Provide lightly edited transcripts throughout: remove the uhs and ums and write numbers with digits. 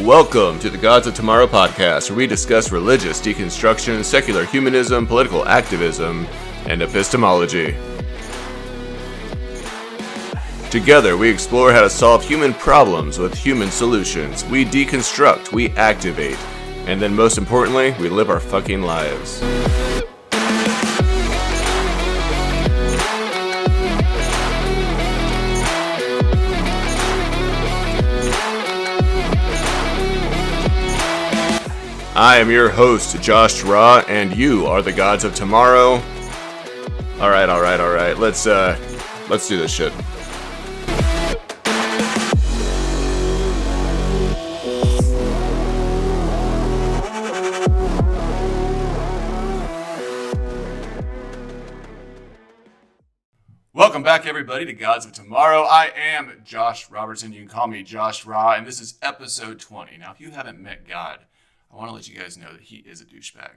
Welcome to the Gods of Tomorrow podcast, where we discuss religious deconstruction, secular humanism, political activism, and epistemology. Together, we explore how to solve human problems with human solutions. We deconstruct, we activate, and then most importantly, we live our fucking lives. I am your host, Josh Ra, and you are the Gods of Tomorrow. All right. Let's do this shit. Welcome back, everybody, to Gods of Tomorrow. I am Josh Robertson. You can call me Josh Ra, and this is episode 20. Now, if you haven't met God, I want to let you guys know that he is a douchebag.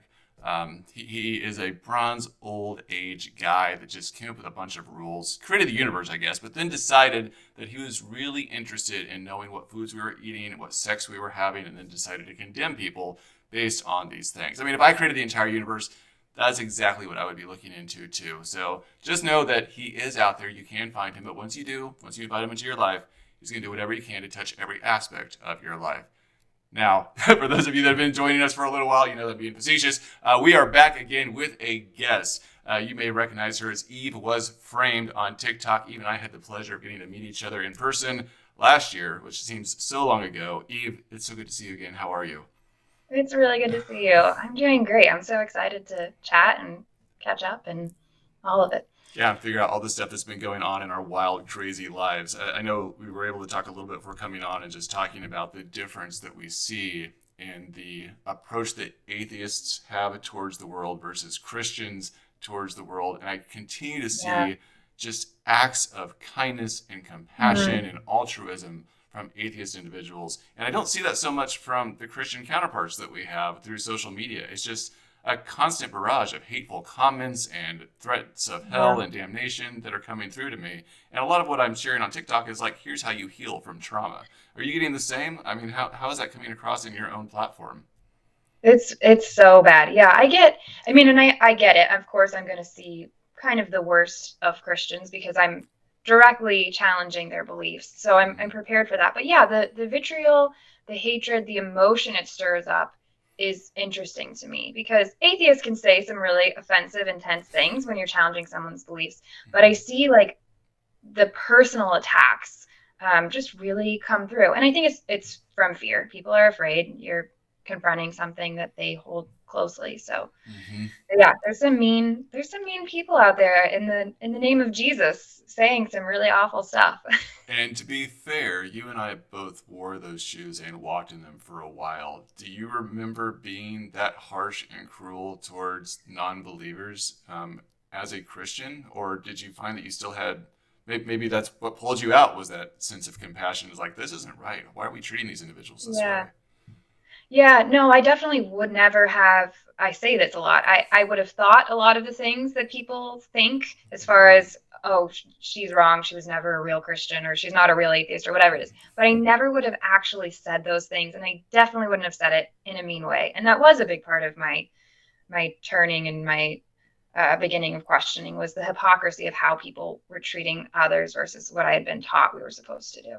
He is a bronze old age guy that just came up with a bunch of rules, created the universe, I guess, but then decided that he was really interested in knowing what foods we were eating and what sex we were having, and then decided to condemn people based on these things. I mean, if I created the entire universe, that's exactly what I would be looking into too. So just know that he is out there. You can find him, but once you invite him into your life, he's going to do whatever he can to touch every aspect of your life. Now, for those of you that have been joining us for a little while, you know that being facetious. We are back again with a guest. You may recognize her as Eve Was Framed on TikTok. Eve and I had the pleasure of getting to meet each other in person last year, which seems so long ago. Eve, it's so good to see you again. How are you? It's really good to see you. I'm doing great. I'm so excited to chat and catch up and all of it. Yeah, and figure out all the stuff that's been going on in our wild, crazy lives. I know we were able to talk a little bit before coming on and just talking about the difference that we see in the approach that atheists have towards the world versus Christians towards the world. And I continue to see just acts of kindness and compassion and altruism from atheist individuals. And I don't see that so much from the Christian counterparts that we have through social media. It's just a constant barrage of hateful comments and threats of hell and damnation that are coming through to me. And a lot of what I'm sharing on TikTok is like, here's how you heal from trauma. Are you getting the same? I mean, how is that coming across in your own platform? It's so bad. Yeah, I get it. Of course, I'm going to see kind of the worst of Christians because I'm directly challenging their beliefs. So I'm prepared for that. But yeah, the vitriol, the hatred, the emotion it stirs up is interesting to me because atheists can say some really offensive, intense things when you're challenging someone's beliefs. But I see like the personal attacks just really come through. And I think it's from fear. People are afraid you're confronting something that they hold closely. So yeah, there's some mean people out there in the name of Jesus saying some really awful stuff. And to be fair, you and I both wore those shoes and walked in them for a while. Do you remember being that harsh and cruel towards non-believers as a Christian? Or did you find that you still had, maybe that's what pulled you out, was that sense of compassion? It's like, this isn't right. Why are we treating these individuals this way? Yeah, no, I definitely would never have. I say this a lot. I would have thought a lot of the things that people think as far as, oh, she's wrong. She was never a real Christian, or she's not a real atheist, or whatever it is. But I never would have actually said those things. And I definitely wouldn't have said it in a mean way. And that was a big part of my turning and my beginning of questioning was the hypocrisy of how people were treating others versus what I had been taught we were supposed to do.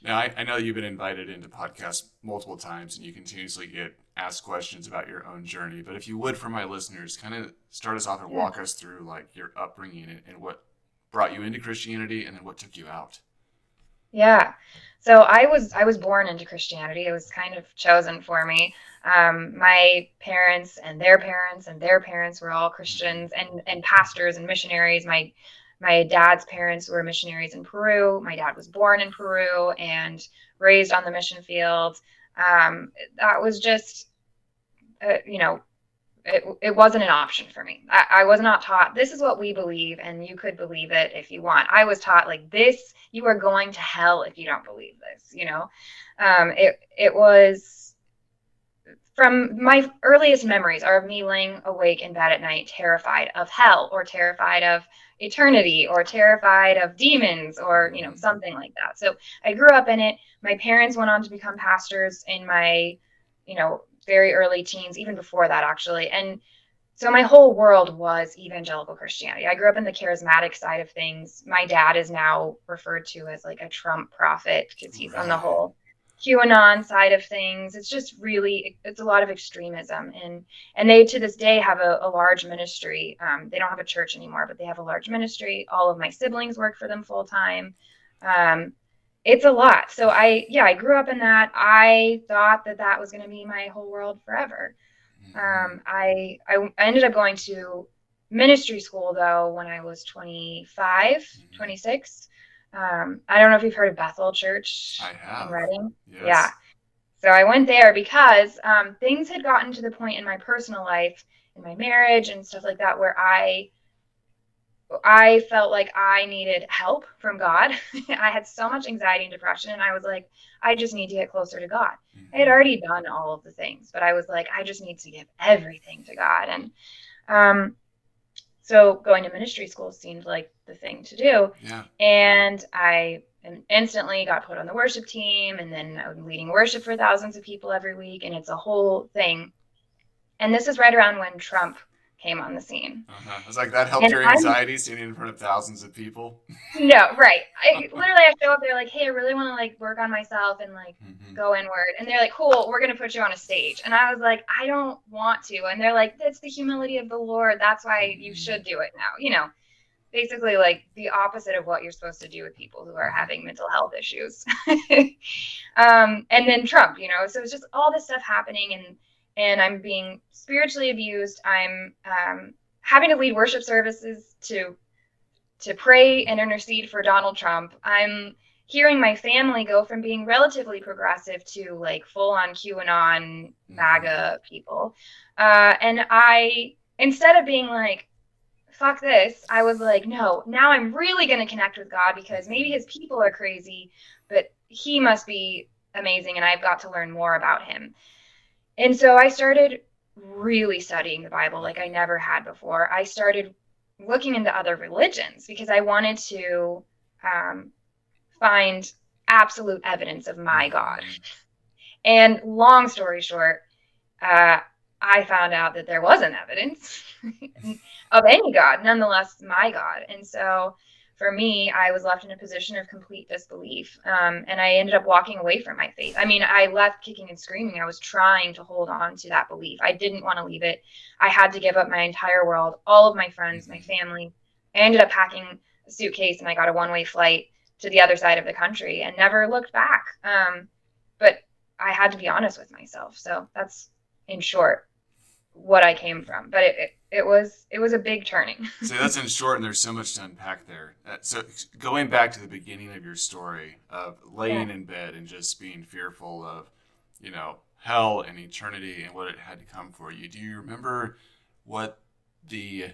Now, I know you've been invited into podcasts multiple times and you continuously get asked questions about your own journey. But if you would, for my listeners, kind of start us off and walk us through like your upbringing and what brought you into Christianity and then what took you out. Yeah. So I was born into Christianity. It was kind of chosen for me. My parents and their parents and their parents were all Christians and pastors and missionaries. My dad's parents were missionaries in Peru. My dad was born in Peru and raised on the mission field. That was just, it wasn't an option for me. I was not taught, this is what we believe, and you could believe it if you want. I was taught like this, you are going to hell if you don't believe this, It was from my earliest memories are of me laying awake in bed at night, terrified of hell or terrified of eternity or terrified of demons or, something like that. So I grew up in it. My parents went on to become pastors in my, very early teens, even before that, actually. And so my whole world was evangelical Christianity. I grew up in the charismatic side of things. My dad is now referred to as like a Trump prophet because he's on the whole QAnon side of things. It's just really, it's a lot of extremism. And they, to this day, have a large ministry. They don't have a church anymore, but they have a large ministry. All of my siblings work for them full time. It's a lot. So I grew up in that. I thought that was going to be my whole world forever. I ended up going to ministry school, though, when I was 25, 26. I don't know if you've heard of Bethel Church I in have. Reading. Yes. Yeah. So I went there because things had gotten to the point in my personal life, in my marriage and stuff like that, where I felt like I needed help from God. I had so much anxiety and depression, and I was like, I just need to get closer to God. I had already done all of the things, but I was like, I just need to give everything to God. And so going to ministry school seemed like the thing to do. Yeah. And I instantly got put on the worship team, and then I was leading worship for thousands of people every week, and it's a whole thing. And this is right around when Trump came on the scene. It's like that helped And your anxiety standing in front of thousands of people. No, right. I show up there like, hey, I really want to like work on myself and like go inward. And they're like, cool, we're going to put you on a stage. And I was like, I don't want to. And they're like, that's the humility of the Lord. That's why you should do it now. Basically like the opposite of what you're supposed to do with people who are having mental health issues. And then Trump, so it's just all this stuff happening, and I'm being spiritually abused. I'm having to lead worship services to pray and intercede for Donald Trump. I'm hearing my family go from being relatively progressive to like full on QAnon MAGA people. And I, instead of being like, fuck this, I was like, no, now I'm really going to connect with God because maybe his people are crazy, but he must be amazing and I've got to learn more about him. And so I started really studying the Bible like I never had before. I started looking into other religions because I wanted to find absolute evidence of my God. And long story short, I found out that there wasn't evidence of any God, nonetheless my God. And so for me, I was left in a position of complete disbelief. And I ended up walking away from my faith. I mean, I left kicking and screaming. I was trying to hold on to that belief. I didn't want to leave it. I had to give up my entire world, all of my friends, my family. I ended up packing a suitcase and I got a one-way flight to the other side of the country and never looked back. But I had to be honest with myself. So that's, in short, what I came from. But it was a big turning. So that's in short, and there's so much to unpack there. So going back to the beginning of your story of laying in bed and just being fearful of, hell and eternity and what it had to come for you. Do you remember what the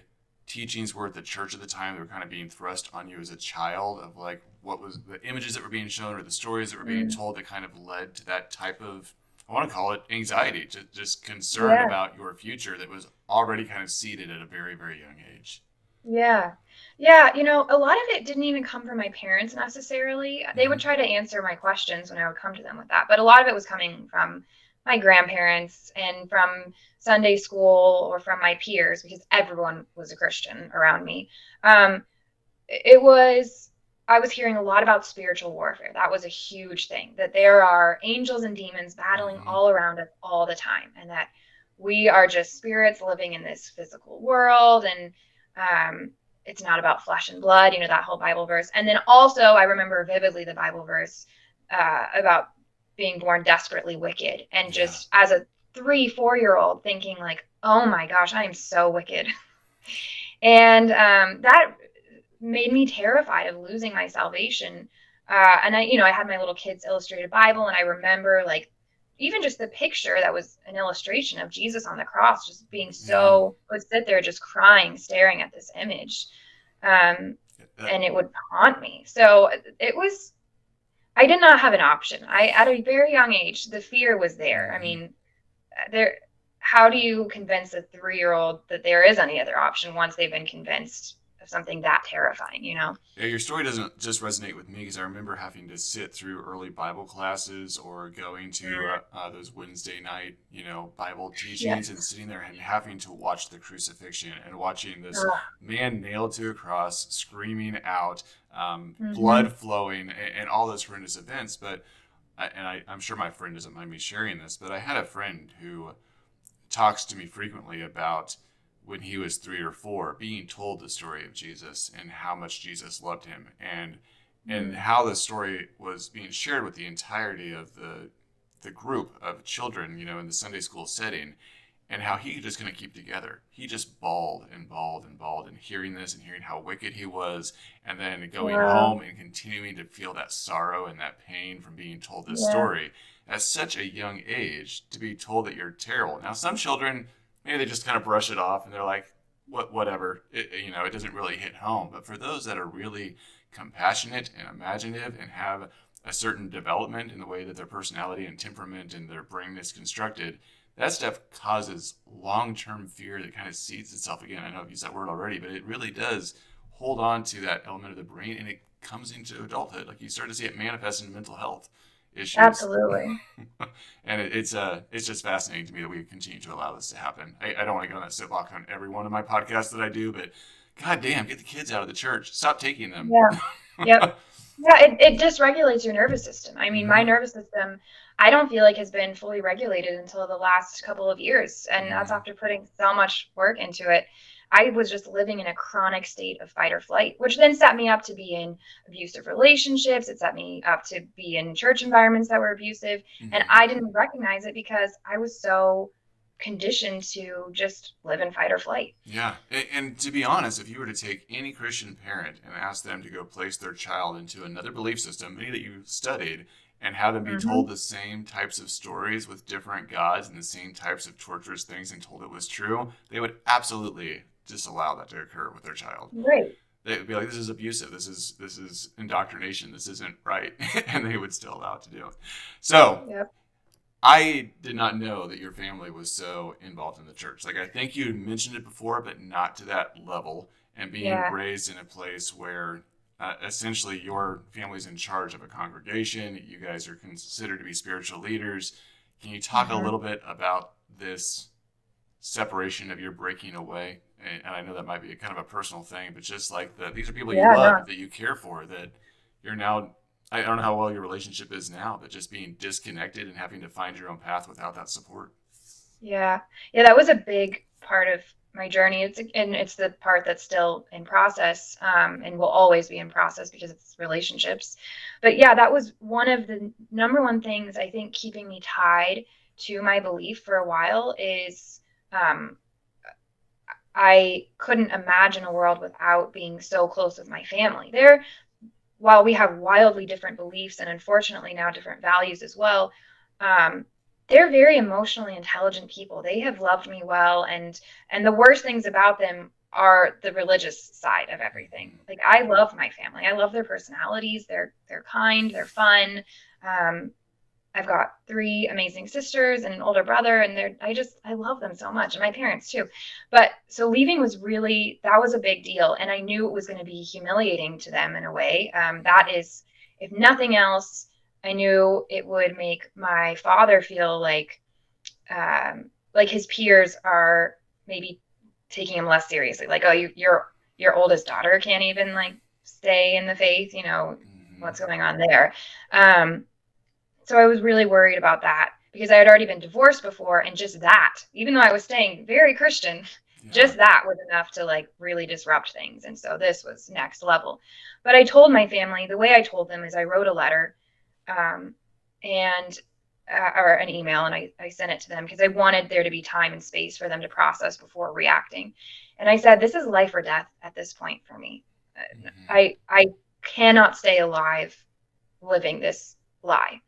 teachings were at the church at the time that were kind of being thrust on you as a child, of like what was the images that were being shown or the stories that were being told that kind of led to that type of, I want to call it anxiety, just concern about your future that was already kind of seeded at a very, very young age? Yeah. Yeah. A lot of it didn't even come from my parents necessarily. They would try to answer my questions when I would come to them with that. But a lot of it was coming from my grandparents and from Sunday school or from my peers because everyone was a Christian around me. I was hearing a lot about spiritual warfare. That was a huge thing, that there are angels and demons battling all around us all the time, and that we are just spirits living in this physical world, and it's not about flesh and blood, that whole Bible verse. And then also I remember vividly the Bible verse about being born desperately wicked, and just as a 3-4-year-old thinking like, oh my gosh, I am so wicked. And that made me terrified of losing my salvation. And I had my little kid's illustrated Bible, and I remember like even just the picture that was an illustration of Jesus on the cross, just being would sit there just crying, staring at this image. And it would haunt me. So I did not have an option. At a very young age, the fear was there. I mean, there, how do you convince a 3-year-old that there is any other option once they've been convinced of something that terrifying, you know? Yeah, your story doesn't just resonate with me because I remember having to sit through early Bible classes or going to those Wednesday night, Bible teachings and Yes. sitting there and having to watch the crucifixion and watching this Ugh. man nailed to a cross, screaming out, Mm-hmm. blood flowing, and all those horrendous events. But I'm sure my friend doesn't mind me sharing this, but I had a friend who talks to me frequently about when he was 3 or 4, being told the story of Jesus and how much Jesus loved him, and how the story was being shared with the entirety of the group of children, in the Sunday school setting, and how he just couldn't keep together. He just bawled and bawled and bawled, and hearing this and hearing how wicked he was, and then going Wow. home and continuing to feel that sorrow and that pain from being told this Yeah. story at such a young age, to be told that you're terrible. Now, some children, maybe they just kind of brush it off and they're like, whatever, it doesn't really hit home. But for those that are really compassionate and imaginative and have a certain development in the way that their personality and temperament and their brain is constructed, that stuff causes long-term fear that kind of seeds itself again. I know I've used that word already, but it really does hold on to that element of the brain, and it comes into adulthood. Like, you start to see it manifest in mental health issues. Absolutely. And it's just fascinating to me that we continue to allow this to happen. I don't want to go on that soapbox on every one of my podcasts that I do, but god damn, get the kids out of the church. Stop taking them. Yeah. Yep. Yeah, it dysregulates your nervous system. I mean, my Mm-hmm. nervous system, I don't feel like has been fully regulated until the last couple of years. And that's Mm-hmm. after putting so much work into it. I was just living in a chronic state of fight or flight, which then set me up to be in abusive relationships. It set me up to be in church environments that were abusive. And Mm-hmm. I didn't recognize it because I was so conditioned to just live in fight or flight. Yeah, and to be honest, if you were to take any Christian parent and ask them to go place their child into another belief system, many that you've studied, and have them be Hmm. told the same types of stories with different gods and the same types of torturous things and told it was true, they would absolutely disallow that to occur with their child. Right. They would be like, "This is abusive. This is indoctrination. This isn't right," and they would still allow it to do it. So Yep. I did not know that your family was so involved in the church. Like, I think you mentioned it before, but not to that level. And being Yeah. raised in a place where essentially your family's in charge of a congregation, you guys are considered to be spiritual leaders. Can you talk a Hmm. little bit about this separation of your breaking away? And I know that might be a kind of a personal thing, but just like these are people you Yeah, love, no. that you care for, that you're now, I don't know how well your relationship is now, but just being disconnected and having to find your own path without that support. Yeah. Yeah, that was a big part of my journey. It's the part that's still in process, and will always be in process because it's relationships. But yeah, that was one of the number one things I think keeping me tied to my belief for a while is um, I couldn't imagine a world without being so close with my family. While we have wildly different beliefs and unfortunately now different values as well, um, they're very emotionally intelligent people. They have loved me well, and the worst things about them are the religious side of everything. Like, I love my family. I love their personalities. They're kind. They're fun. Um, I've got 3 amazing sisters and an older brother, and I love them so much, and my parents too. But so leaving that was a big deal, and I knew it was going to be humiliating to them in a way. That is, if nothing else, I knew it would make my father feel like his peers are maybe taking him less seriously. Like, oh, your oldest daughter can't even like stay in the faith. Mm-hmm. What's going on there? Um, so I was really worried about that because I had already been divorced before, and just that, even though I was staying very Christian, Yeah. just that was enough to like really disrupt things. And so this was next level. But I told my family, the way I told them is I wrote a letter, um, and or an email, and I sent it to them because I wanted there to be time and space for them to process before reacting. And I said, this is life or death at this point for me. Mm-hmm. I cannot stay alive living this lie.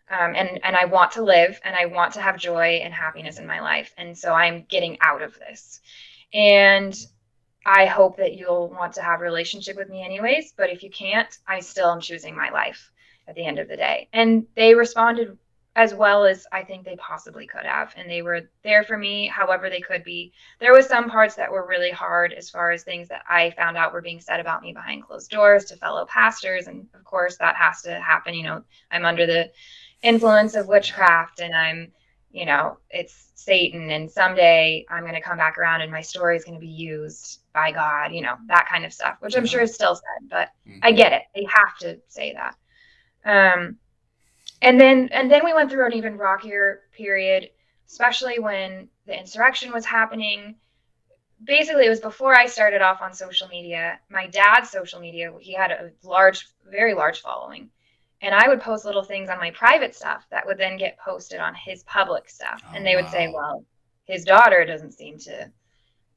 And I want to live, and I want to have joy and happiness in my life. And so I'm getting out of this. And I hope that you'll want to have a relationship with me anyways. But if you can't, I still am choosing my life at the end of the day. And they responded as well as I think they possibly could have. And they were there for me however they could be. There was some parts that were really hard as far as things that I found out were being said about me behind closed doors to fellow pastors. And of course that has to happen. You know, I'm under the influence of witchcraft and it's Satan, and someday I'm going to come back around and my story is going to be used by God, that kind of stuff, which I'm sure is still said, but I get it. They have to say that. And then we went through an even rockier period, especially when the insurrection was happening. Basically, it was before I started off on social media. My dad's social media, he had a very large following. And I would post little things on my private stuff that would then get posted on his public stuff. And they would say, well, his daughter doesn't seem to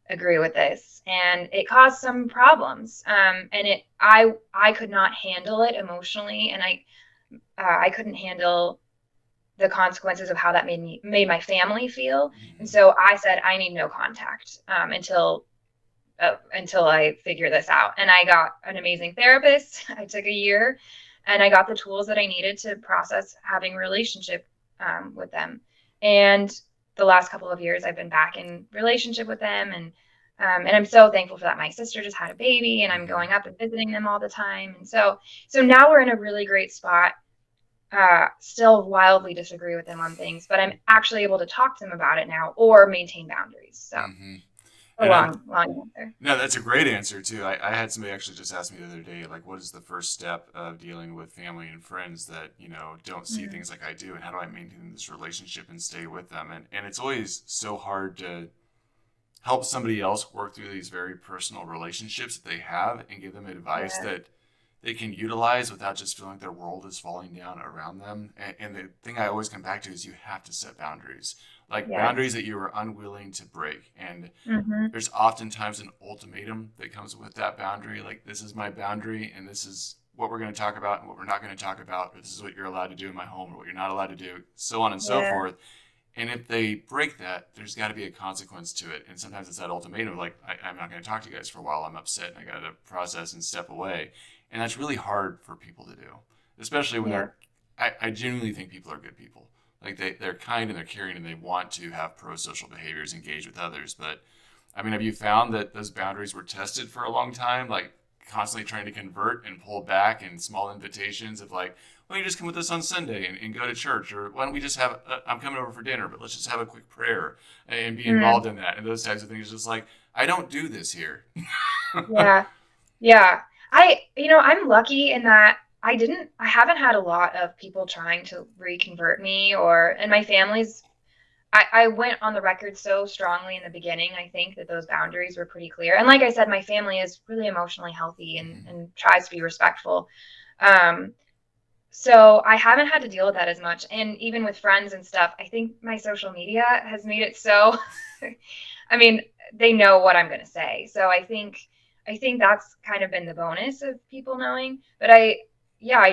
agree with this. And it caused some problems. And I could not handle it emotionally. And I couldn't handle the consequences of how that made my family feel. And so I said, I need no contact until I figure this out. And I got an amazing therapist. I took a year. And I got the tools that I needed to process having a relationship with them. And the last couple of years, I've been back in relationship with them. And I'm so thankful for that. My sister just had a baby, and I'm going up and visiting them all the time. And so now we're in a really great spot. Still wildly disagree with them on things, but I'm actually able to talk to them about it now or maintain boundaries. So. Long answer. No, that's a great answer too. I had somebody actually just ask me the other day, like, what is the first step of dealing with family and friends that, don't see things like I do, and how do I maintain this relationship and stay with them? And it's always so hard to help somebody else work through these very personal relationships that they have and give them advice that they can utilize without just feeling like their world is falling down around them. And the thing I always come back to is you have to set boundaries. Boundaries that you are unwilling to break. And there's oftentimes an ultimatum that comes with that boundary. Like, this is my boundary, and this is what we're going to talk about and what we're not going to talk about, or this is what you're allowed to do in my home or what you're not allowed to do, so on and so forth. And if they break that, there's got to be a consequence to it. And sometimes it's that ultimatum, like, I'm not going to talk to you guys for a while. I'm upset, and I got to process and step away. And that's really hard for people to do, especially when I genuinely think people are good people. Like, they're kind and they're caring and they want to have pro-social behaviors, engage with others. But, I mean, have you found that those boundaries were tested for a long time? Like, constantly trying to convert and pull back, and small invitations of like, why don't you just come with us on Sunday and go to church? Or why don't we just have, I'm coming over for dinner, but let's just have a quick prayer and be involved in that. And those types of things. Just like, I don't do this here. Yeah. I'm lucky in that I haven't had a lot of people trying to reconvert me and my family's, I went on the record so strongly in the beginning. I think that those boundaries were pretty clear. And like I said, my family is really emotionally healthy and tries to be respectful. So I haven't had to deal with that as much. And even with friends and stuff, I think my social media has made it so, I mean, they know what I'm going to say. So I think that's kind of been the bonus of people knowing. But I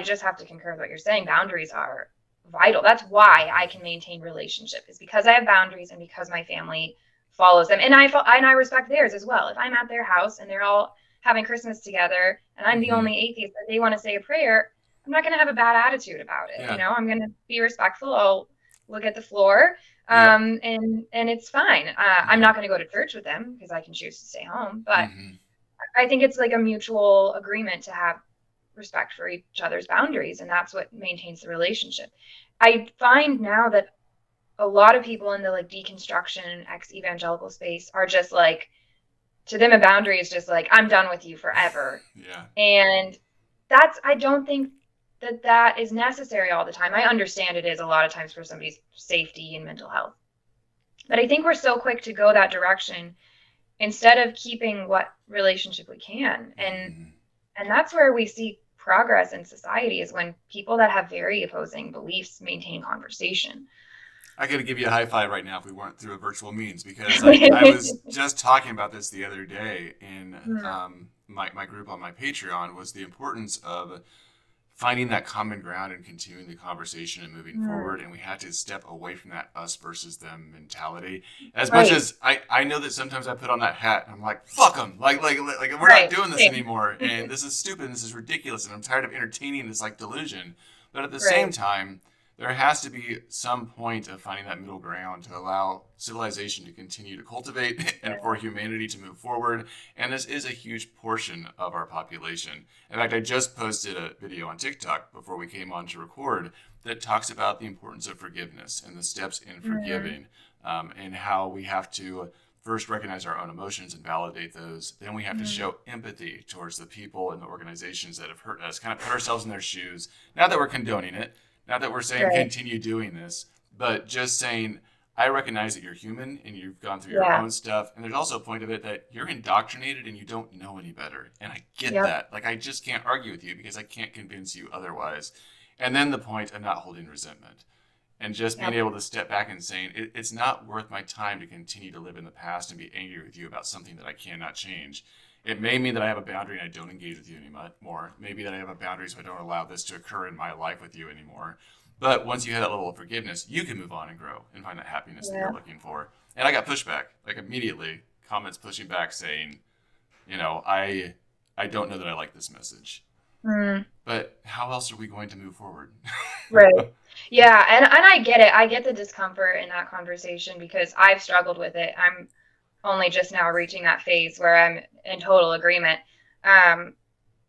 just have to concur with what you're saying. Boundaries are vital. That's why I can maintain relationship, is because I have boundaries and because my family follows them. And I respect theirs as well. If I'm at their house and they're all having Christmas together and I'm the only atheist that they want to say a prayer, I'm not going to have a bad attitude about it. Yeah. I'm going to be respectful. I'll look at the floor. And it's fine. I'm not going to go to church with them because I can choose to stay home. But I think it's like a mutual agreement to have respect for each other's boundaries, and that's what maintains the relationship. I find now that a lot of people in the like deconstruction ex-evangelical space are just like, to them a boundary is just like, I'm done with you forever. And I don't think that is necessary all the time. I understand it is a lot of times for somebody's safety and mental health, but I think we're so quick to go that direction instead of keeping what relationship we can. And that's where we see progress in society, is when people that have very opposing beliefs maintain conversation. I could give you a high five right now if we weren't through a virtual means, because I was just talking about this the other day in my group on my Patreon, was the importance of finding that common ground and continuing the conversation and moving forward. And we had to step away from that us versus them mentality. As much as I know that sometimes I put on that hat and I'm like, fuck them. Like we're not doing this anymore. And this is stupid. And this is ridiculous. And I'm tired of entertaining this like delusion. But at the same time, there has to be some point of finding that middle ground to allow civilization to continue to cultivate and for humanity to move forward. And this is a huge portion of our population. In fact, I just posted a video on TikTok before we came on to record that talks about the importance of forgiveness and the steps in forgiving, and how we have to first recognize our own emotions and validate those. Then we have to show empathy towards the people and the organizations that have hurt us, kind of put ourselves in their shoes. Not that we're condoning it, not that we're saying continue doing this, but just saying, I recognize that you're human and you've gone through your own stuff. And there's also a point of it that you're indoctrinated and you don't know any better. And I get that. Like, I just can't argue with you because I can't convince you otherwise. And then the point of not holding resentment and just being able to step back and saying, it's not worth my time to continue to live in the past and be angry with you about something that I cannot change. It may mean that I have a boundary and I don't engage with you anymore. Maybe that I have a boundary so I don't allow this to occur in my life with you anymore. But once you have that level of forgiveness, you can move on and grow and find that happiness that you're looking for. And I got pushback, like immediately, comments pushing back saying, I don't know that I like this message. But how else are we going to move forward? Right. Yeah. And I get it. I get the discomfort in that conversation because I've struggled with it. I'm only just now reaching that phase where I'm in total agreement. And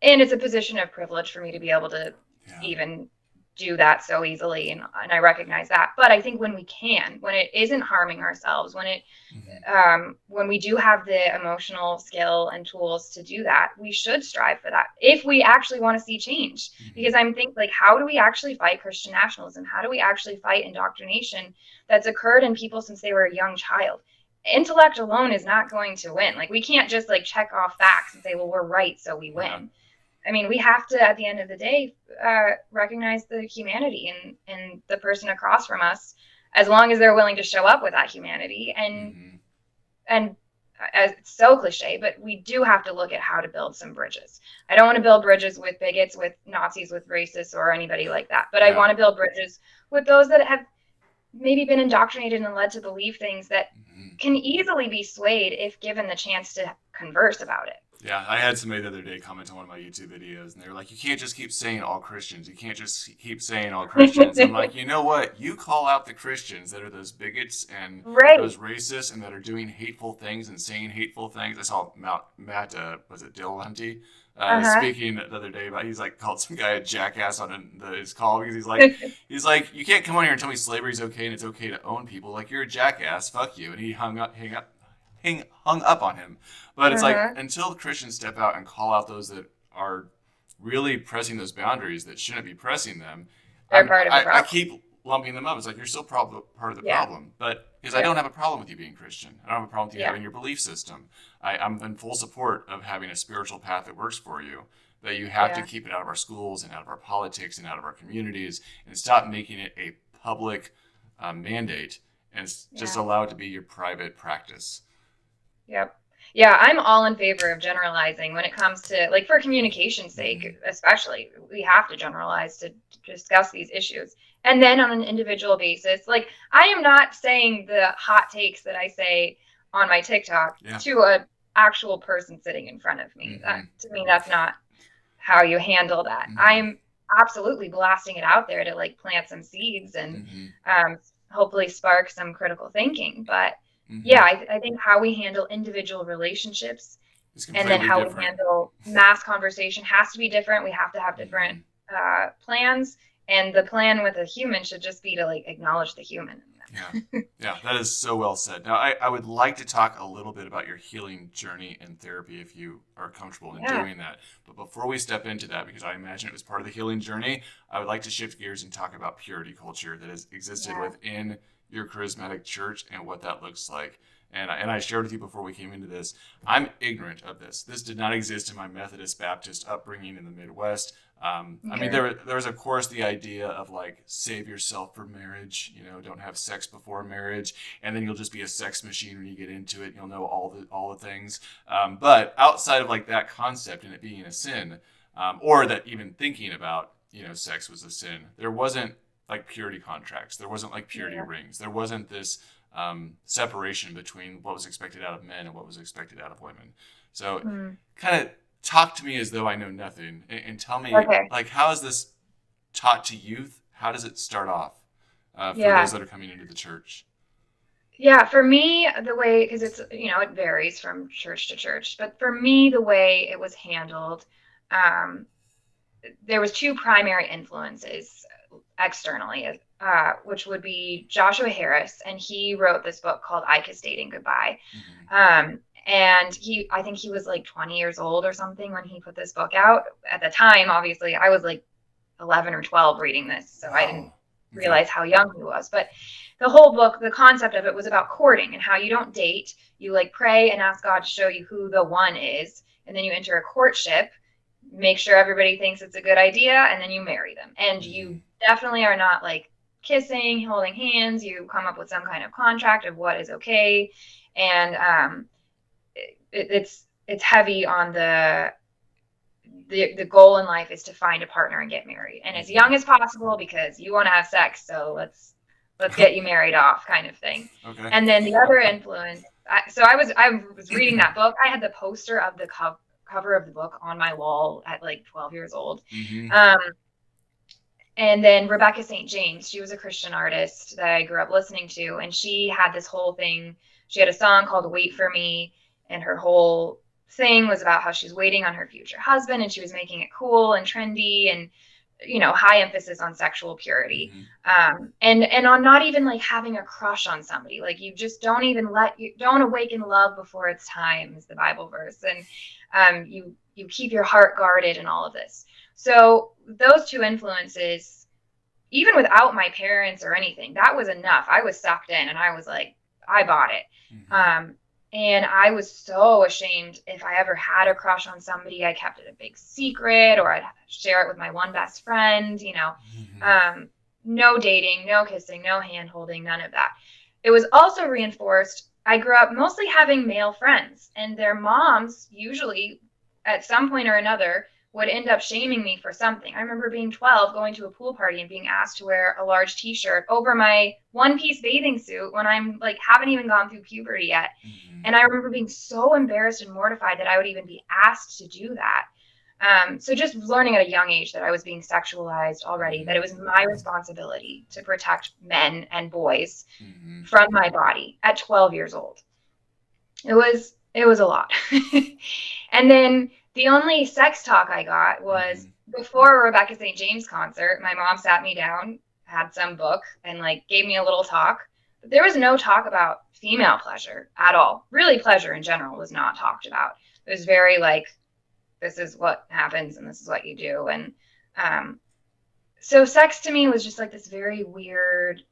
it's a position of privilege for me to be able to even do that so easily. And I recognize that. But I think when we can, when it isn't harming ourselves, when we do have the emotional skill and tools to do that, we should strive for that if we actually want to see change. Because I'm thinking, like, how do we actually fight Christian nationalism? How do we actually fight indoctrination that's occurred in people since they were a young child? Intellect alone is not going to win. Like, we can't just like check off facts and say, well, we're right, so we win. I mean, we have to, at the end of the day, recognize the humanity and the person across from us, as long as they're willing to show up with that humanity. And as it's so cliche, but we do have to look at how to build some bridges. I don't want to build bridges with bigots, with Nazis, with racists, or anybody like that. But I want to build bridges with those that have maybe been indoctrinated and led to believe things that can easily be swayed if given the chance to converse about it. Yeah, I had somebody the other day comment on one of my YouTube videos, and they were like, you can't just keep saying all Christians. You can't just keep saying all Christians. I'm like, you know what? You call out the Christians that are those bigots and those racists and that are doing hateful things and saying hateful things. I saw Matt was it Dillahunty, speaking the other day about, he's like called some guy a jackass on his call because he's like, you can't come on here and tell me slavery's okay and it's okay to own people. Like, you're a jackass. Fuck you. And he hung up on him. But it's like, until Christians step out and call out those that are really pressing those boundaries that shouldn't be pressing them, they're part of the problem. I keep lumping them up. It's like, you're still part of the problem. But because I don't have a problem with you being Christian. I don't have a problem with you having your belief system. I'm in full support of having a spiritual path that works for you. But you have to keep it out of our schools and out of our politics and out of our communities and stop making it a public mandate and just allow it to be your private practice. Yep. Yeah, I'm all in favor of generalizing when it comes to, like, for communication's sake, especially, we have to generalize to discuss these issues. And then on an individual basis, like, I am not saying the hot takes that I say on my TikTok to an actual person sitting in front of me. That, to me, that's not how you handle that. I'm absolutely blasting it out there to, like, plant some seeds and hopefully spark some critical thinking. But I think how we handle individual relationships and then how we handle mass conversation has to be different. We have to have different plans, and the plan with a human should just be to, like, acknowledge the human. Yeah, that is so well said. Now, I would like to talk a little bit about your healing journey and therapy if you are comfortable in doing that. But before we step into that, because I imagine it was part of the healing journey, I would like to shift gears and talk about purity culture that has existed within your charismatic church and what that looks like. And I shared with you before we came into this, I'm ignorant of this. This did not exist in my Methodist Baptist upbringing in the Midwest. I mean, there was, of course, the idea of, like, save yourself for marriage, don't have sex before marriage, and then you'll just be a sex machine when you get into it. You'll know all the things. But outside of, like, that concept and it being a sin, or that even thinking about, sex was a sin, there wasn't, like, purity contracts. There wasn't, like, purity rings. There wasn't this separation between what was expected out of men and what was expected out of women. So kind of talk to me as though I know nothing and tell me, like, how is this taught to youth? How does it start off? for those that are coming into the church? Yeah, for me, the way, because it's, it varies from church to church, but for me, the way it was handled, um, there was two primary influences externally, which would be Joshua Harris, and he wrote this book called I Kissed Dating Goodbye. And I think he was like 20 years old or something when he put this book out. At the time, obviously, I was like 11 or 12 reading this, so I didn't realize how young he was. But the whole book, the concept of it was about courting and how you don't date. You like pray and ask God to show you who the one is, and then you enter a courtship, make sure everybody thinks it's a good idea, and then you marry them. And you definitely are not like kissing, holding hands. You come up with some kind of contract of what is okay. And it's heavy on the goal in life is to find a partner and get married, and as young as possible, because you want to have sex, so let's get you married off, kind of thing. Okay. And then the other influence, I was reading that book. I had the poster of the cover of the book on my wall at like 12 years old. And then Rebecca St. James, she was a Christian artist that I grew up listening to, and she had this whole thing. She had a song called Wait for Me, and her whole thing was about how she's waiting on her future husband, and she was making it cool and trendy and, high emphasis on sexual purity. And on not even like having a crush on somebody. Like, you just don't awaken love before it's time, is the Bible verse. And you keep your heart guarded and all of this. So those two influences, even without my parents or anything, that was enough. I was sucked in, and I was like, I bought it. And I was so ashamed if I ever had a crush on somebody. I kept it a big secret, or I'd share it with my one best friend, no dating, no kissing, no hand holding, none of that. It was also reinforced. I grew up mostly having male friends, and their moms usually at some point or another would end up shaming me for something. I remember being 12, going to a pool party and being asked to wear a large t-shirt over my one-piece bathing suit when I'm like, haven't even gone through puberty yet. And I remember being so embarrassed and mortified that I would even be asked to do that. So just learning at a young age that I was being sexualized already, that it was my responsibility to protect men and boys from my body at 12 years old. It was a lot. And then the only sex talk I got was before a Rebecca St. James concert. My mom sat me down, had some book, and like gave me a little talk. But there was no talk about female pleasure at all. Really, pleasure in general was not talked about. It was very like, this is what happens and this is what you do. And so sex to me was just like this very weird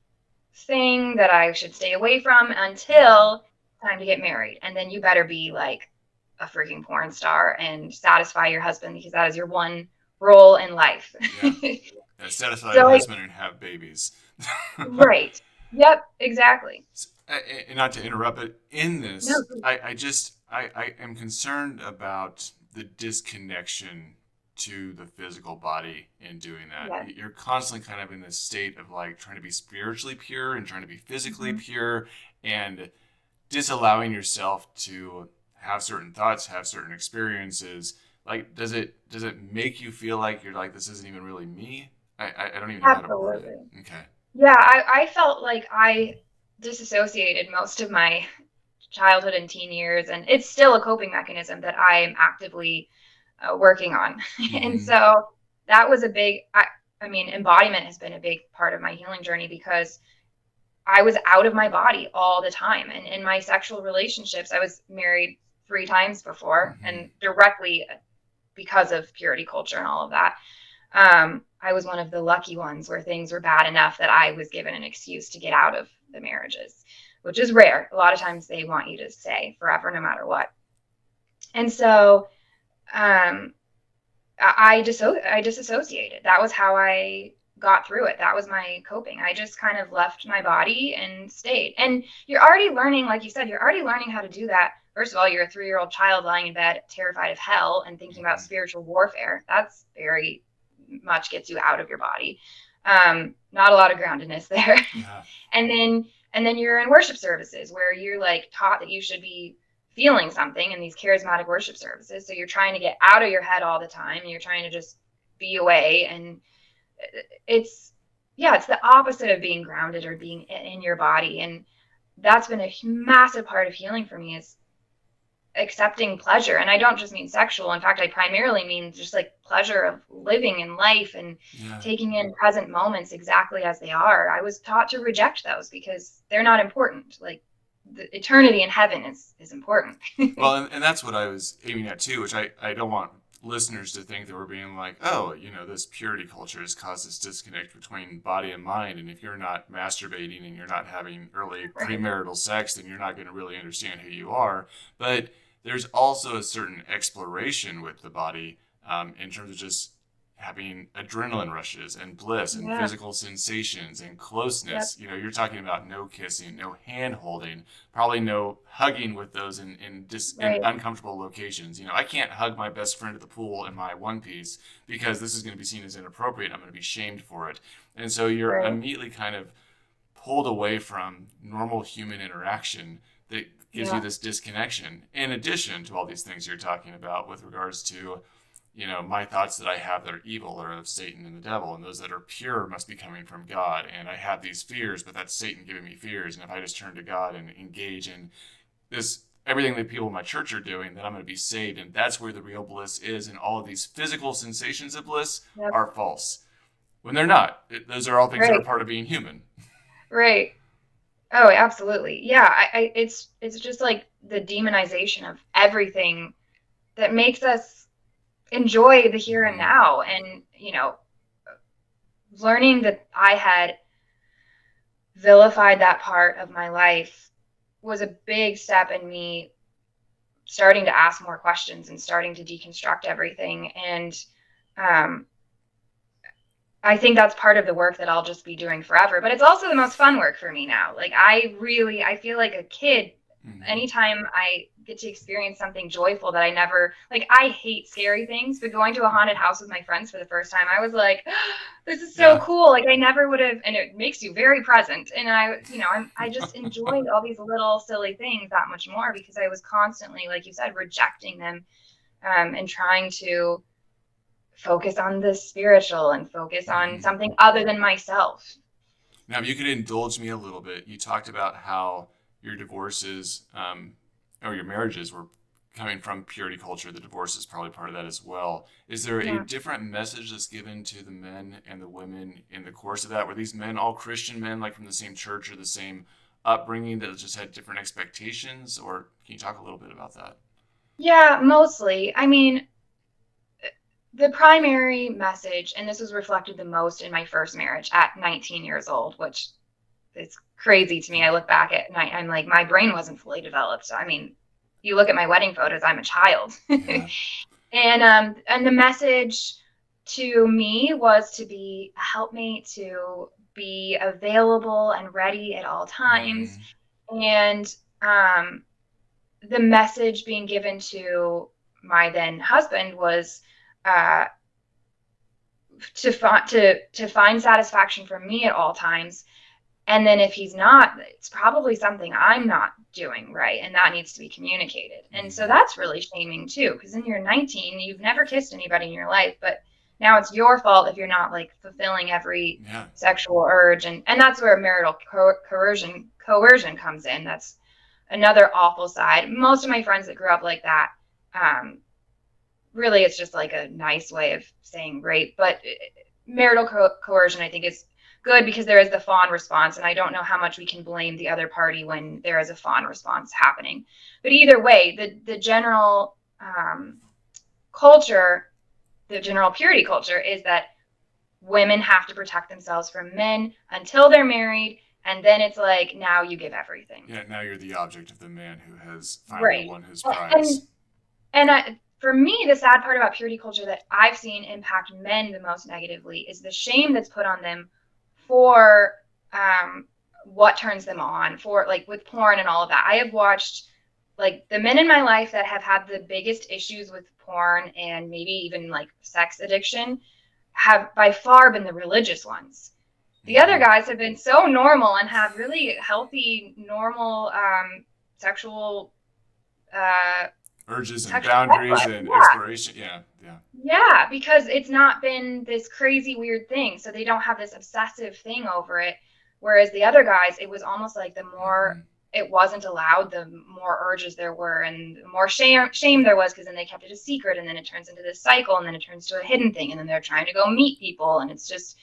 thing that I should stay away from until time to get married. And then you better be like a freaking porn star and satisfy your husband, because that is your one role in life. Satisfy your husband and have babies. Right. Yep, exactly. And not to interrupt, but in this, no. I am concerned about the disconnection to the physical body in doing that. Yeah. You're constantly kind of in this state of like trying to be spiritually pure and trying to be physically pure, and disallowing yourself to have certain thoughts, have certain experiences. Like, does it make you feel like you're like, this isn't even really me? I don't even know how to word it. Okay. Yeah, I felt like I disassociated most of my childhood and teen years, and it's still a coping mechanism that I am actively working on. And so that was a big, I mean, embodiment has been a big part of my healing journey, because I was out of my body all the time. And in my sexual relationships, I was married 3 times before, and directly because of purity culture and all of that. I was one of the lucky ones where things were bad enough that I was given an excuse to get out of the marriages, which is rare. A lot of times they want you to stay forever, no matter what. And so I disassociated. That was how I got through it. That was my coping. I just kind of left my body and stayed. And you're already learning, like you said, you're already learning how to do that. First of all, you're a 3-year-old child lying in bed, terrified of hell and thinking about spiritual warfare. That's very much gets you out of your body. Not a lot of groundedness there. Yeah. And then you're in worship services where you're like taught that you should be feeling something in these charismatic worship services. So you're trying to get out of your head all the time. And you're trying to just be away. And it's yeah, it's the opposite of being grounded or being in your body. And that's been a massive part of healing for me, is accepting pleasure. And I don't just mean sexual. In fact, I primarily mean just like pleasure of living in life and Yeah. taking in present moments exactly as they are. I was taught to reject those because they're not important. Like the eternity in heaven is important. Well, and that's what I was aiming at too, which I don't want listeners to think that we're being like, oh, this purity culture has caused this disconnect between body and mind. And if you're not masturbating and you're not having early Right. premarital sex, then you're not going to really understand who you are. But there's also a certain exploration with the body in terms of just having adrenaline rushes and bliss and Yeah. physical sensations and Yep. closeness. You're talking about no kissing, no hand holding, probably no hugging with those in Right. uncomfortable locations. I can't hug my best friend at the pool in my one piece because this is going to be seen as inappropriate. I'm going to be shamed for it. And so you're Right. immediately kind of pulled away from normal human interaction that gives you Yeah. this disconnection, in addition to all these things you're talking about with regards to my thoughts that I have that are evil are of Satan and the devil, and those that are pure must be coming from God. And I have these fears, but that's Satan giving me fears. And if I just turn to God and engage in this, everything that people in my church are doing, then I'm going to be saved. And that's where the real bliss is. And all of these physical sensations of bliss Yep. are false when they're not. Those are all things that are Right. part of being human. Right. Oh, absolutely. Yeah. It's just like the demonization of everything that makes us enjoy the here and Mm-hmm. now. And, learning that I had vilified that part of my life was a big step in me starting to ask more questions and starting to deconstruct everything. And um, I think that's part of the work that I'll just be doing forever. But it's also the most fun work for me now. Like I feel like a kid Mm-hmm. anytime I get to experience something joyful that I never like. I hate scary things, but going to a haunted house with my friends for the first time, I was like, oh, "This is so Yeah. cool!" Like I never would have, and it makes you very present. And I just enjoyed all these little silly things that much more because I was constantly, like you said, rejecting them and trying to focus on the spiritual and focus on Mm-hmm. something other than myself. Now, if you could indulge me a little bit, you talked about how your divorces or your marriages were coming from purity culture. The divorce is probably part of that as well. Is there a Yeah. different message that's given to the men and the women in the course of that? Were these men all Christian men, like from the same church or the same upbringing that just had different expectations? Or can you talk a little bit about that? Yeah, mostly. I mean, the primary message, and this was reflected the most in my first marriage at 19 years old, which is crazy to me. I look back at night, I'm like, my brain wasn't fully developed. So, I mean, you look at my wedding photos, I'm a child. Yeah. And the message to me was to be a helpmate, to be available and ready at all times. Mm-hmm. And the message being given to my then husband was uh, to find satisfaction for me at all times. And then if he's not, it's probably something I'm not doing right, and that needs to be communicated. And so Mm-hmm. that's really shaming too, because then you're 19, you've never kissed anybody in your life, but now it's your fault if you're not like fulfilling every Yeah. sexual urge, and that's where marital coercion comes in. That's another awful side. Most of my friends that grew up like that, um, really, it's just like a nice way of saying rape, but marital coercion, I think, is good because there is the fawn response, and I don't know how much we can blame the other party when there is a fawn response happening. But either way, the general culture, the general purity culture, is that women have to protect themselves from men until they're married, and then it's like now you give everything. Yeah. Now you're the object of the man who has finally Right. won his And prize. for me, the sad part about purity culture that I've seen impact men the most negatively is the shame that's put on them for what turns them on, for like with porn and all of that. I have watched like the men in my life that have had the biggest issues with porn and maybe even like sex addiction have by far been the religious ones. The other Mm-hmm. guys have been so normal and have really healthy, normal sexual uh, urges and sexual boundaries life. and Yeah. exploration. Yeah, yeah. Yeah, because it's not been this crazy weird thing. So they don't have this obsessive thing over it. Whereas the other guys, it was almost like the more Mm-hmm. it wasn't allowed, the more urges there were and the more shame there was, because then they kept it a secret, and then it turns into this cycle, and then it turns to a hidden thing, and then they're trying to go meet people, and it's just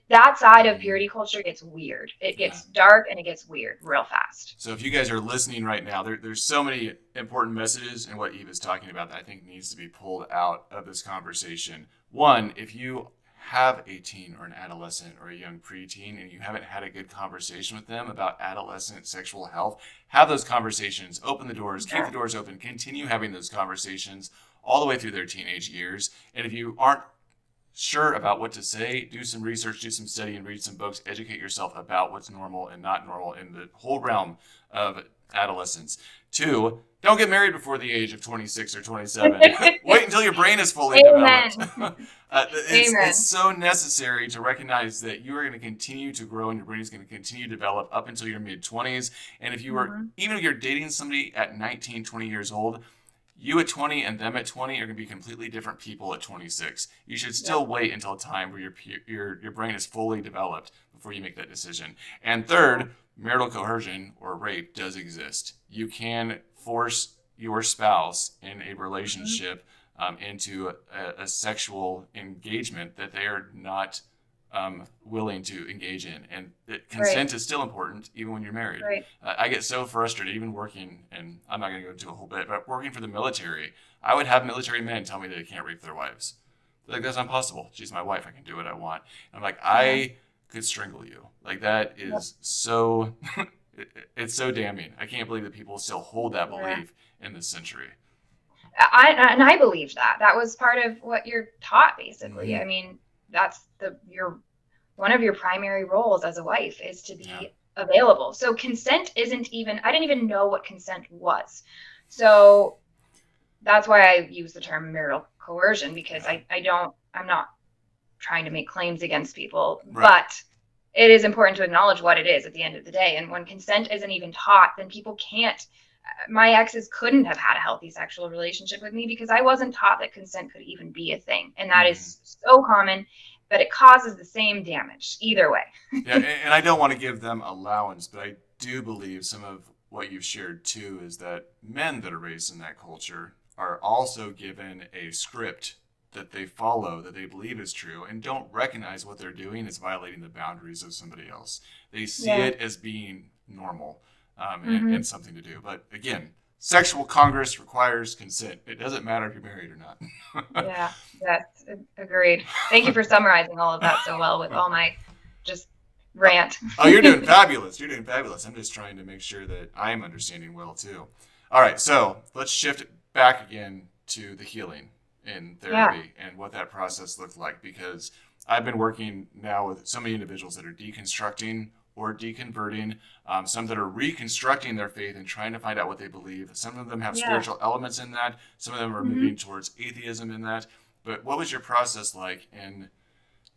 that side of purity culture gets weird. It Yeah. gets dark and it gets weird real fast. So if you guys are listening right now, there's so many important messages in what Eve is talking about that I think needs to be pulled out of this conversation. One, if you have a teen or an adolescent or a young preteen and you haven't had a good conversation with them about adolescent sexual health, have those conversations, open the doors, keep the doors open, continue having those conversations all the way through their teenage years. And if you aren't sure about what to say, do some research, do some study, and read some books. Educate yourself about what's normal and not normal in the whole realm of adolescence. Two, don't get married before the age of 26 or 27. Wait until your brain is fully developed. It's so necessary to recognize that you are going to continue to grow and your brain is going to continue to develop up until your mid-20s. And if you are, even if you're dating somebody at 19, 20 years old, you at 20 and them at 20 are going to be completely different people at 26. You should still wait until a time where your brain is fully developed before you make that decision. And third, marital coercion or rape does exist. You can force your spouse in a relationship into a sexual engagement that they are not willing to engage in, and consent is still important even when you're married. I get so frustrated even working, and I'm not going to go into a whole bit, but working for the military, I would have military men tell me they can't rape their wives. They're like, that's not possible. She's my wife. I can do what I want. And I'm like, I could strangle you. Like, that is so it's so damning. I can't believe that people still hold that belief in this century. I believe that was part of what you're taught, basically. I mean, that's one of your primary roles as a wife is to be available. So consent isn't even, I didn't even know what consent was. So that's why I use the term marital coercion, because I'm not trying to make claims against people, but it is important to acknowledge what it is at the end of the day. And when consent isn't even taught, then people can't, my exes couldn't have had a healthy sexual relationship with me because I wasn't taught that consent could even be a thing. And that is so common, but it causes the same damage either way. And I don't want to give them allowance, but I do believe some of what you've shared too is that men that are raised in that culture are also given a script that they follow, that they believe is true, and don't recognize what they're doing is violating the boundaries of somebody else. They see it as being normal and something to do. But again, sexual congress requires consent. It doesn't matter if you're married or not. That's agreed. Thank you for summarizing all of that so well with all my just rant. Oh, you're doing fabulous. You're doing fabulous. I'm just trying to make sure that I'm understanding well too. All right, so let's shift it back again to the healing in therapy and what that process looked like, because I've been working now with so many individuals that are deconstructing or deconverting, some that are reconstructing their faith and trying to find out what they believe. Some of them have spiritual elements in that. Some of them are moving towards atheism in that. But what was your process like in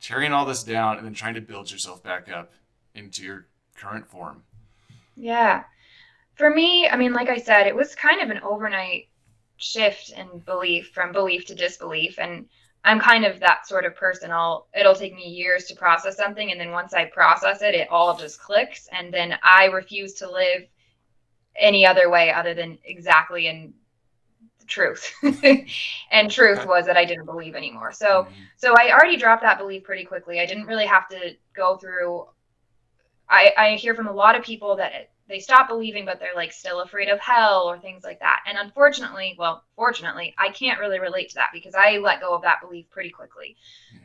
tearing all this down and then trying to build yourself back up into your current form? Yeah. For me, I mean, like I said, it was kind of an overnight shift in belief, from belief to disbelief. And I'm kind of that sort of person. It'll take me years to process something. And then once I process it, it all just clicks. And then I refuse to live any other way other than exactly in the truth. And truth was that I didn't believe anymore. So I already dropped that belief pretty quickly. I didn't really have to go through, I hear from a lot of people that they stop believing, but they're like still afraid of hell or things like that. And fortunately, I can't really relate to that because I let go of that belief pretty quickly.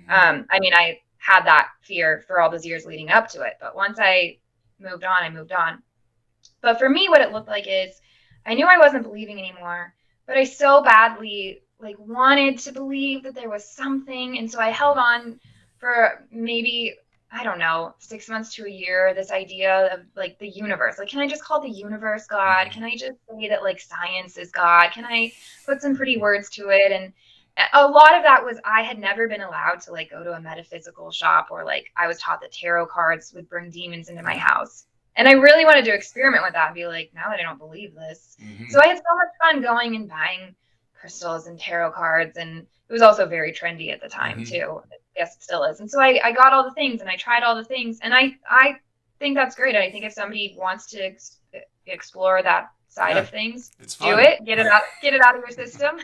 I mean, I had that fear for all those years leading up to it, but once I moved on, I moved on. But for me, what it looked like is I knew I wasn't believing anymore, but I so badly wanted to believe that there was something. And so I held on for maybe, I don't know, 6 months to a year, this idea of the universe. Can I just call the universe God? Can I just say that science is God? Can I put some pretty words to it? And a lot of that was I had never been allowed to go to a metaphysical shop, or I was taught that tarot cards would bring demons into my house. And I really wanted to experiment with that and be like, now that I don't believe this. Mm-hmm. So I had so much fun going and buying crystals and tarot cards. And it was also very trendy at the time, Mm-hmm. too. I guess it still is. And so I got all the things and I tried all the things. And I think that's great. I think if somebody wants to explore that side Yeah, of things, it's do fun. it, get it out of your system.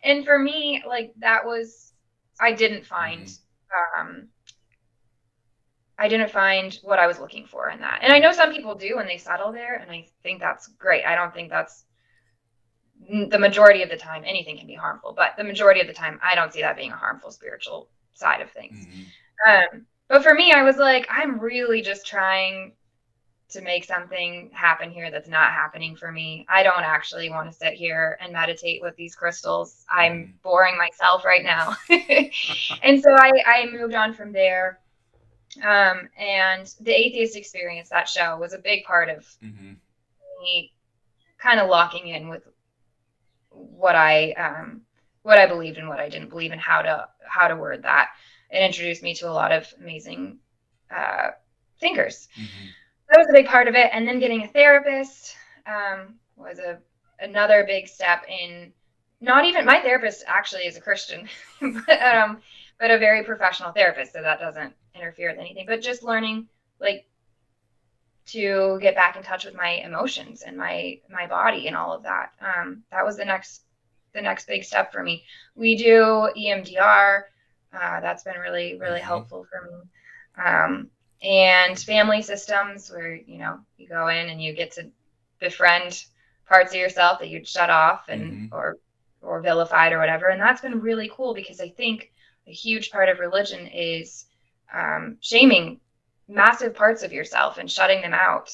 And for me, like that was, I didn't find, Mm-hmm. um, I didn't find what I was looking for in that. And I know some people do and they settle there, and I think that's great. I don't think that's the majority of the time. Anything can be harmful, but the majority of the time, I don't see that being a harmful spiritual side of things. Mm-hmm. But for me, I was like, I'm really just trying to make something happen here that's not happening for me. I don't actually want to sit here and meditate with these crystals. I'm Mm-hmm. boring myself right now. And so I moved on from there. And the atheist experience, that show, was a big part of Mm-hmm. me kind of locking in with what I believed and what I didn't believe, and how to word that. It introduced me to a lot of amazing uh, thinkers. Mm-hmm. That was a big part of it. And then getting a therapist was another big step in, not even, my therapist actually is a Christian, but a very professional therapist, so that doesn't interfere with anything. But just learning, like, to get back in touch with my emotions and my body and all of that. That was the next big step for me. We do EMDR. That's been really, really Mm-hmm. helpful for me. And family systems, where you go in and you get to befriend parts of yourself that you'd shut off and Mm-hmm. or vilified or whatever. And that's been really cool, because I think a huge part of religion is shaming massive parts of yourself and shutting them out.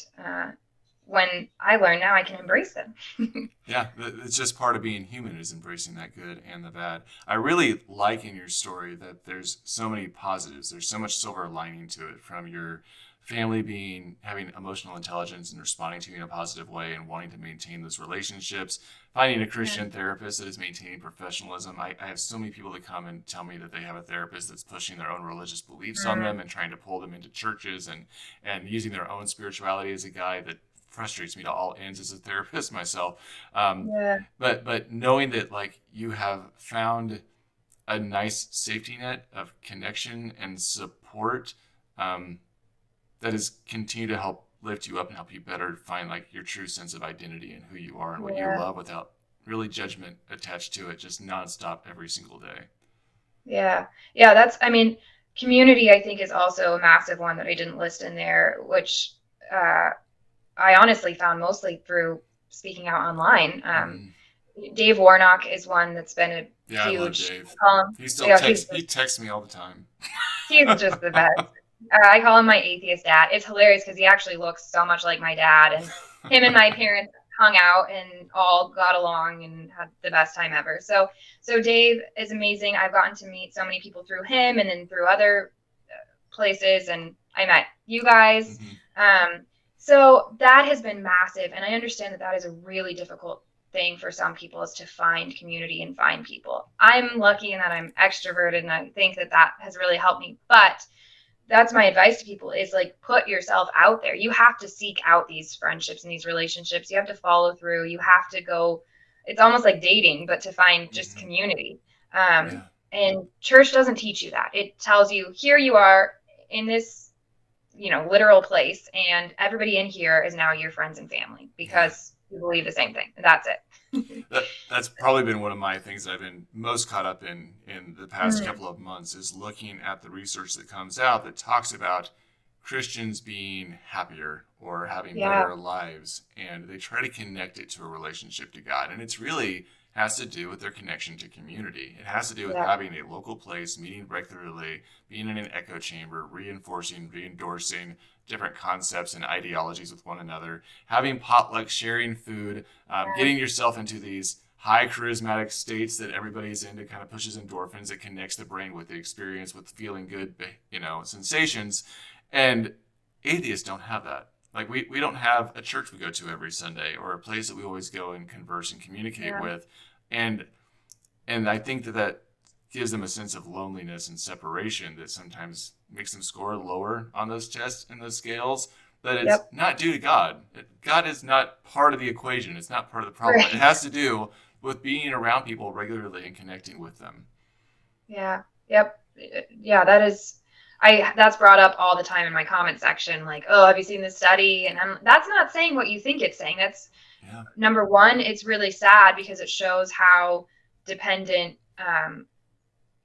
When I learn now, I can embrace them. Yeah, it's just part of being human, is embracing that good and the bad. I really like in your story that there's so many positives. There's so much silver lining to it, from your family having emotional intelligence and responding to you in a positive way and wanting to maintain those relationships, finding a Yeah. Christian therapist that is maintaining professionalism. I have so many people that come and tell me that they have a therapist that's pushing their own religious beliefs on them and trying to pull them into churches and using their own spirituality as a guide. That frustrates me to all ends as a therapist myself. Yeah. But knowing that, like, you have found a nice safety net of connection and support, um, that is continue to help lift you up and help you better find, like, your true sense of identity and who you are and what you Yeah. love, without really judgment attached to it, just nonstop every single day. Yeah. Yeah. I mean, community, I think, is also a massive one that I didn't list in there, which uh, I honestly found mostly through speaking out online. Mm-hmm. Dave Warnock is one that's been a Yeah, I love huge, Dave. I call him, yeah, He texts me all the time. he's just the best. I call him my atheist dad. It's hilarious because he actually looks so much like my dad, and him and my parents hung out and all got along and had the best time ever. So Dave is amazing. I've gotten to meet so many people through him, and then through other places, and I met you guys. Mm-hmm. So that has been massive, and I understand that that is a really difficult thing for some people, is to find community and find people. I'm lucky in that I'm extroverted, and I think that that has really helped me. But that's my advice to people, is like, put yourself out there. You have to seek out these friendships and these relationships. You have to follow through. You have to go. It's almost like dating, but to find just Mm-hmm. community. Yeah. And church doesn't teach you that. It tells you, here you are in this, literal place, and everybody in here is now your friends and family Yeah. because you believe the same thing. That's it. That's probably been one of my things I've been most caught up in the past Mm, couple of months, is looking at the research that comes out that talks about Christians being happier or having yeah, better lives, and they try to connect it to a relationship to God. And it's really has to do with their connection to community. It has to do with yeah, having a local place, meeting regularly, being in an echo chamber, reinforcing, re-endorsing different concepts and ideologies with one another, having potluck, sharing food, getting yourself into these high charismatic states that everybody's into, kind of pushes endorphins. It connects the brain with the experience, with feeling good, sensations. And atheists don't have that. Like, we don't have a church we go to every Sunday, or a place that we always go and converse and communicate yeah, with. And I think that gives them a sense of loneliness and separation that sometimes makes them score lower on those tests and those scales. that it's Yep. not due to God. God is not part of the equation. It's not part of the problem. Right. It has to do with being around people regularly and connecting with them. Yeah. Yep. Yeah, that's brought up all the time in my comment section. Like, oh, have you seen this study? And that's not saying what you think it's saying. That's Yeah. number one. It's really sad because it shows how dependent,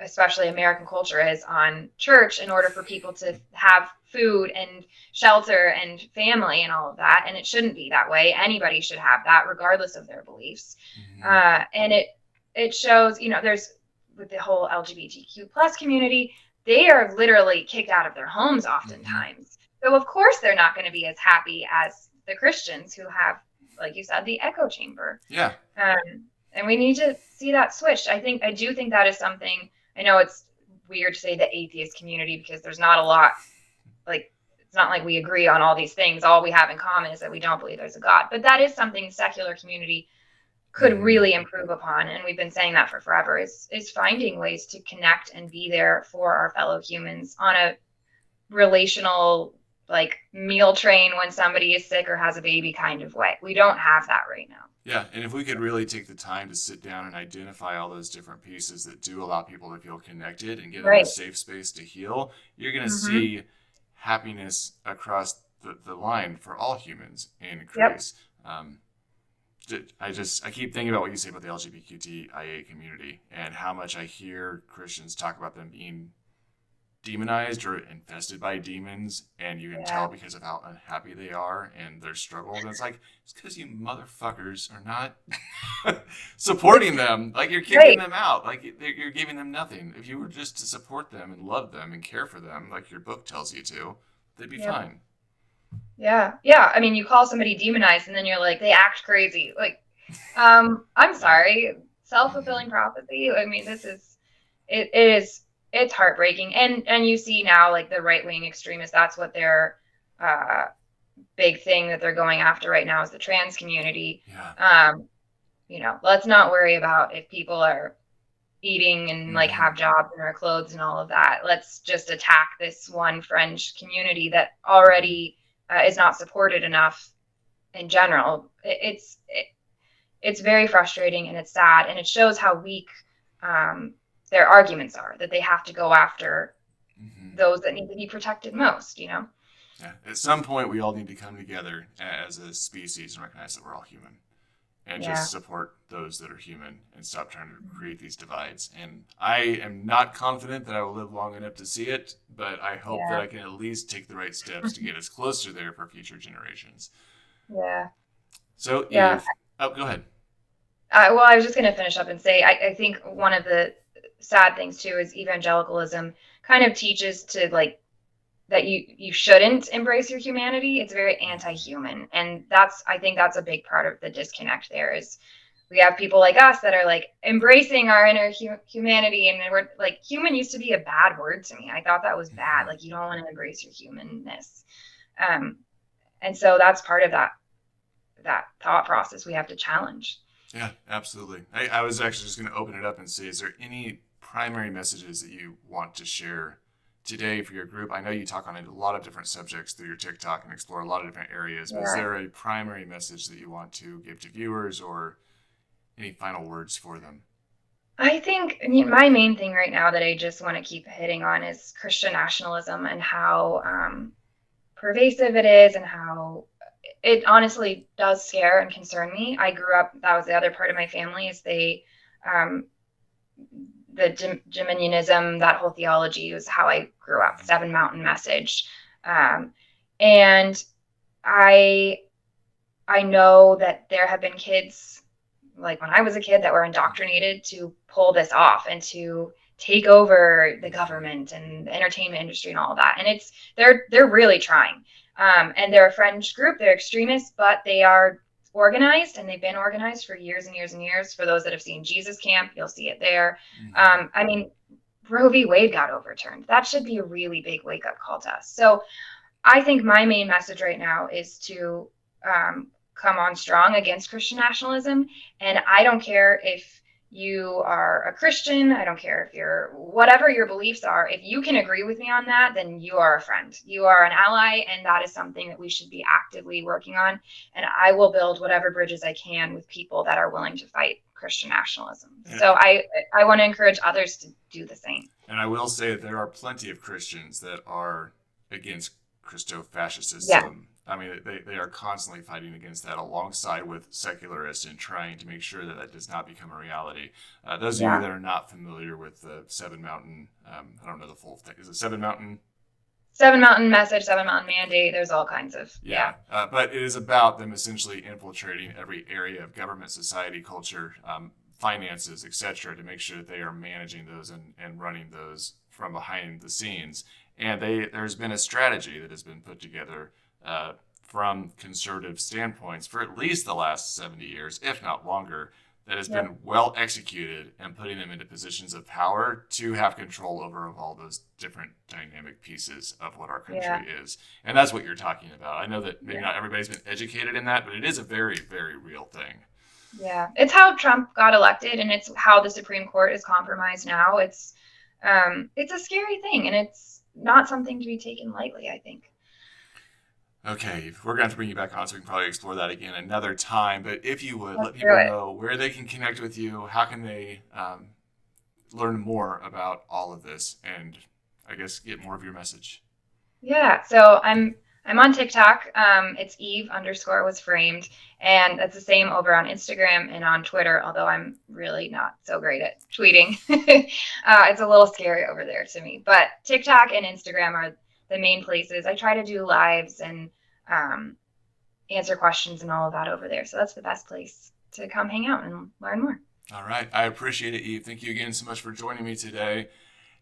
especially American culture is on church in order for people to have food and shelter and family and all of that. And it shouldn't be that way. Anybody should have that regardless of their beliefs. Mm-hmm. And it shows, there's with the whole LGBTQ plus community, they are literally kicked out of their homes Mm-hmm. oftentimes. So of course they're not going to be as happy as the Christians who have, like you said, the echo chamber. Yeah. And we need to see that switched. I do think that is something. I know it's weird to say the atheist community because there's not a lot, like, it's not like we agree on all these things. All we have in common is that we don't believe there's a God. But that is something secular community could Mm-hmm. really improve upon. And we've been saying that for forever is finding ways to connect and be there for our fellow humans on a relational, like, meal train when somebody is sick or has a baby kind of way. We don't have that right now. Yeah, and if we could really take the time to sit down and identify all those different pieces that do allow people to feel connected and give them a Right. safe space to heal, you're going to Mm-hmm. see happiness across the line for all humans Yep. increase. I keep thinking about what you say about the LGBTQIA community and how much I hear Christians talk about them being demonized or infested by demons, and you can Yeah. tell because of how unhappy they are and their struggles. And it's like, it's because you motherfuckers are not supporting them. Like, you're kicking Right. them out. Like, you're giving them nothing. If you were just to support them and love them and care for them, like your book tells you to, they'd be Yep. fine. Yeah. Yeah. I mean, you call somebody demonized and then you're like, they act crazy. Like, I'm sorry. Self-fulfilling prophecy. I mean, it's heartbreaking. And you see now, like, the right-wing extremists, that's what their big thing that they're going after right now is the trans community. Yeah. Let's not worry about if people are eating and like Mm-hmm. have jobs and are clothes and all of that. Let's just attack this one fringe community that already is not supported enough in general. It's very frustrating and it's sad, and it shows how weak their arguments are, that they have to go after Mm-hmm. those that need to be protected most. Yeah. At some point, we all need to come together as a species and recognize that we're all human and Yeah. just support those that are human and stop trying to create these divides. And I am not confident that I will live long enough to see it, but I hope that Yeah. I can at least take the right steps to get us closer there for future generations. Yeah. So, Yeah. Eve, go ahead. Well, I was just going to finish up and say, I think one of the sad things too is evangelicalism kind of teaches to, like, that you shouldn't embrace your humanity. It's very anti-human, and I think that's a big part of the disconnect. There is, we have people like us that are like embracing our inner humanity, and we're like, human used to be a bad word to me. I thought that was bad. Like, you don't want to embrace your humanness, and so that's part of that thought process we have to challenge. Yeah, absolutely. I was actually just going to open it up and say, is there any primary messages that you want to share today for your group? I know you talk on a lot of different subjects through your TikTok and explore a lot of different areas, but is there a primary message that you want to give to viewers or any final words for them? I think my main thing right now that I just want to keep hitting on is Christian nationalism and how pervasive it is and how it honestly does scare and concern me. I grew up, that was the other part of my family, is the Geminism, that whole theology was how I grew up, Seven Mountain Message. And I know that there have been kids, like when I was a kid, that were indoctrinated to pull this off and to take over the government and the entertainment industry and all of that. And they're really trying. And they're a fringe group, they're extremists, but they are organized, and they've been organized for years and years and years. For those that have seen Jesus Camp, you'll see it there. I mean, Roe v. Wade got overturned. That should be a really big wake-up call to us. So I think my main message right now is to come on strong against Christian nationalism. And I don't care if you are a Christian. I don't care if you're whatever your beliefs are. If you can agree with me on that, then you are a friend. You are an ally, and that is something that we should be actively working on. And I will build whatever bridges I can with people that are willing to fight Christian nationalism. So I want to encourage others to do the same. And I will say that there are plenty of Christians that are against Christo-fascism. Yeah. I mean, they are constantly fighting against that alongside with secularists and trying to make sure that that does not become a reality. Those of you that are not familiar with the Seven Mountain, I don't know the full thing. Is it Seven Mountain? Seven Mountain Message, Seven Mountain Mandate. There's all kinds of, but it is about them essentially infiltrating every area of government, society, culture, finances, etc., to make sure that they are managing those and running those from behind the scenes. And there's been a strategy that has been put together from conservative standpoints for at least the last 70 years, if not longer, that has been well executed and putting them into positions of power to have control over all those different dynamic pieces of what our country is. And that's what you're talking about. I know that maybe not everybody's been educated in that, but it is a very, very real thing. Yeah, it's how Trump got elected, and it's how the Supreme Court is compromised now. It's a scary thing, and it's not something to be taken lightly, I think. Okay, we're going to have to bring you back on so we can probably explore that again another time. But if you would, let people know where they can connect with you, how can they learn more about all of this, and I guess get more of your message. Yeah, so I'm on TikTok. It's Eve_was_framed, and it's the same over on Instagram and on Twitter, although I'm really not so great at tweeting. It's a little scary over there to me. But TikTok and Instagram are the main places. I try to do lives and answer questions and all of that over there. So that's the best place to come hang out and learn more. All right. I appreciate it, Eve. Thank you again so much for joining me today.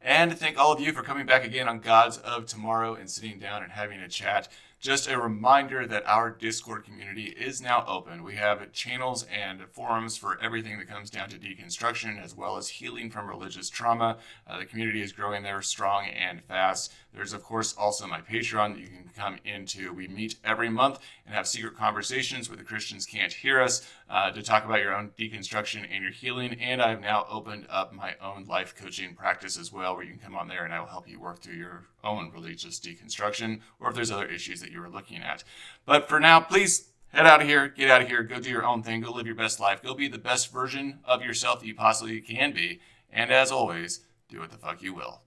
And thank all of you for coming back again on Gods of Tomorrow and sitting down and having a chat. Just a reminder that our Discord community is now open. We have channels and forums for everything that comes down to deconstruction as well as healing from religious trauma. The community is growing there strong and fast. There's, of course, also my Patreon that you can come into. We meet every month and have secret conversations where the Christians can't hear us to talk about your own deconstruction and your healing. And I've now opened up my own life coaching practice as well, where you can come on there and I will help you work through your own religious deconstruction, or if there's other issues that you were looking at. But for now, please head out of here, get out of here, go do your own thing, go live your best life, go be the best version of yourself that you possibly can be. And as always, do what the fuck you will.